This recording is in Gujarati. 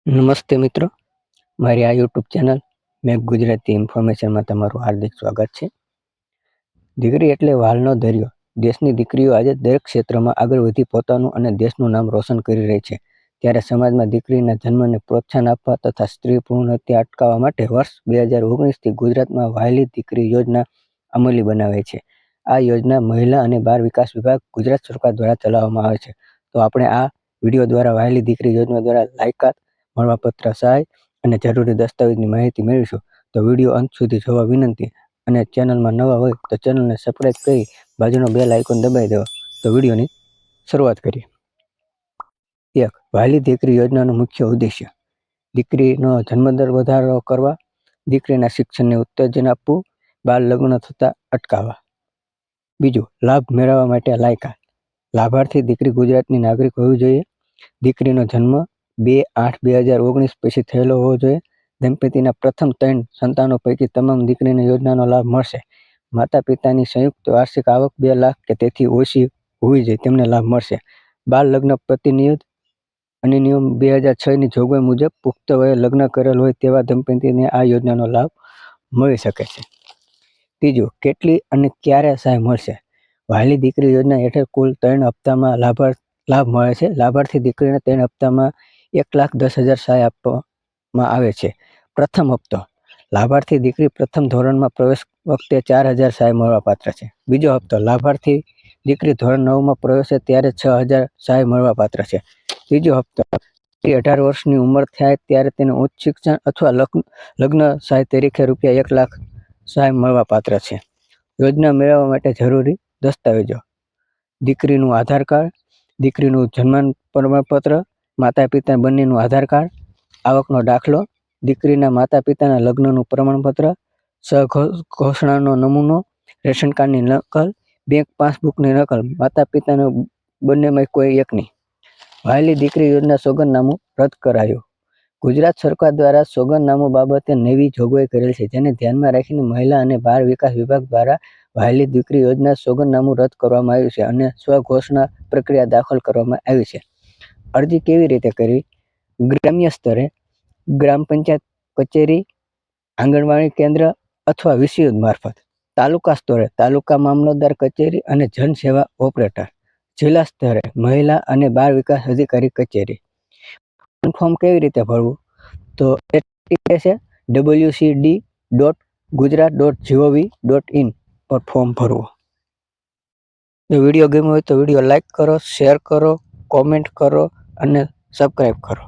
નમસ્તે મિત્રો, મારી આ યુટ્યુબ ચેનલ મેઘ ગુજરાતી ઇન્ફોર્મેશનમાં તમારું હાર્દિક સ્વાગત છે. દીકરી એટલે વાલનો દરિયો. દેશની દીકરીઓ આજે દરેક ક્ષેત્રમાં આગળ વધી પોતાનું અને દેશનું નામ રોશન કરી રહી છે. ત્યારે સમાજમાં દીકરીના જન્મને પ્રોત્સાહન આપવા તથા સ્ત્રી ભ્રૂણ હત્યા અટકાવવા માટે વર્ષ 2019થી ગુજરાતમાં વહાલી દીકરી યોજના અમલી બનાવે છે. આ યોજના મહિલા અને બાળ વિકાસ વિભાગ ગુજરાત સરકાર દ્વારા ચલાવવામાં આવે છે. તો આપણે આ વિડીયો દ્વારા વહાલી દીકરી યોજના દ્વારા લાયકાત, મળવાપત્ર, સહાય અને જરૂરી દસ્તાવેજની માહિતી મેળવીશું. તો વિડીયો અંત સુધી જોવા વિનંતી અને ચેનલમાં નવા હોય તો ચેનલને સબસ્ક્રાઈબ કરી બાજુનો બેલ આઇકોન દબાવી દેવા. તો વિડીયોની શરૂઆત કરીએ. 1. વહાલી દીકરી યોજનાનો મુખ્ય ઉદ્દેશ્ય: દીકરીનો જન્મદર વધારો કરવા, દીકરીના શિક્ષણને ઉત્તેજન આપવું, બાળ લગ્ન થતા અટકાવવા. 2. લાભ મેળવવા માટે લાયકાત: લાભાર્થી દીકરી ગુજરાતની નાગરિક હોવી જોઈએ. દીકરીનો જન્મ 2/8/2019 પછી થયેલો હોવો જોઈએ. દંપતીના પ્રથમ 3 સંતાનો પૈકી તમામ દીકરીને યોજનાનો લાભ મળશે. માતા પિતાની સંયુક્ત વાર્ષિક આવક 2 લાખ કે તેથી ઓછી હોવી જોઈએ તેમને લાભ મળશે. બાળ લગ્ન પ્રતિનિધિ અધિનિયમ 2006ની જોગવાઈ મુજબ પુખ્ત વયે લગ્ન કરેલ હોય તેવા દંપતીને આ યોજનાનો લાભ મળી શકે છે. 3. કેટલી અને ક્યારે સહાય મળશે? વહાલી દીકરી યોજના હેઠળ કુલ 3 હપ્તામાં લાભ મળે છે. લાભાર્થી દીકરીને 3 હપ્તામાં 1,10,000 સહાય આપવામાં આવે છે. પ્રથમ હપ્તો: લાભાર્થી દીકરી પ્રથમ ધોરણમાં પ્રવેશ વખતે 4,000 સહાય મળવાપાત્ર છે. બીજો હપ્તો: લાભાર્થી દીકરી ધોરણ 9માં પ્રવેશે ત્યારે 6,000 સહાય મળવાપાત્ર છે. ત્રીજો હપ્તો: દીકરી 18 વર્ષની ઉંમર થાય ત્યારે તેને ઉચ્ચ શિક્ષણ અથવા લગ્ન સહાય તરીકે રૂપિયા 1 લાખ સહાય મળવાપાત્ર છે. યોજના મેળવવા માટે જરૂરી દસ્તાવેજો: દીકરીનું આધાર કાર્ડ, દીકરીનું જન્મ પ્રમાણપત્ર, માતા પિતા બંનેનું આધાર કાર્ડ, આવકનો દાખલો, દીકરીના માતા પિતાના લગ્નનું પ્રમાણપત્ર, સહઘોષણાનો નમૂનો, રેશન કાર્ડની નકલ, બેંક પાસબુકની નકલ, માતા પિતાના બંનેમાં કોઈ એકની. વહાલી દીકરી યોજના સોગંદનામું રદ કરાયું: ગુજરાત સરકાર દ્વારા સોગંદનામું બાબતે નવી જોગવાઈ કરેલ છે, જેને ધ્યાનમાં રાખીને મહિલા અને બાળ વિકાસ વિભાગ દ્વારા વહાલી દીકરી યોજના સોગંદનામું રદ કરવામાં આવ્યું છે અને સ્વઘોષણા પ્રક્રિયા દાખલ કરવામાં આવી છે. અરજી કેવી રીતે કરવી? ગ્રામ્ય સ્તરે ગ્રામ પંચાયત કચેરી, આંગણવાડી કેન્દ્ર અથવા વિસીઓ મારફત. તાલુકા સ્તરે તાલુકા મામલતદાર કચેરી અને જન સેવા ઓપરેટર. જિલ્લા સ્તરે મહિલા અને બાળ વિકાસ અધિકારી કચેરી. ફોર્મ કેવી રીતે ભરવું? તો wcd.gujarat.gov.in પર ફોર્મ ભરવું. જો વિડીયો ગમ્યો હોય તો વિડીયો લાઈક કરો, શેર કરો, કોમેન્ટ કરો અને સબસ્ક્રાઈબ કરો.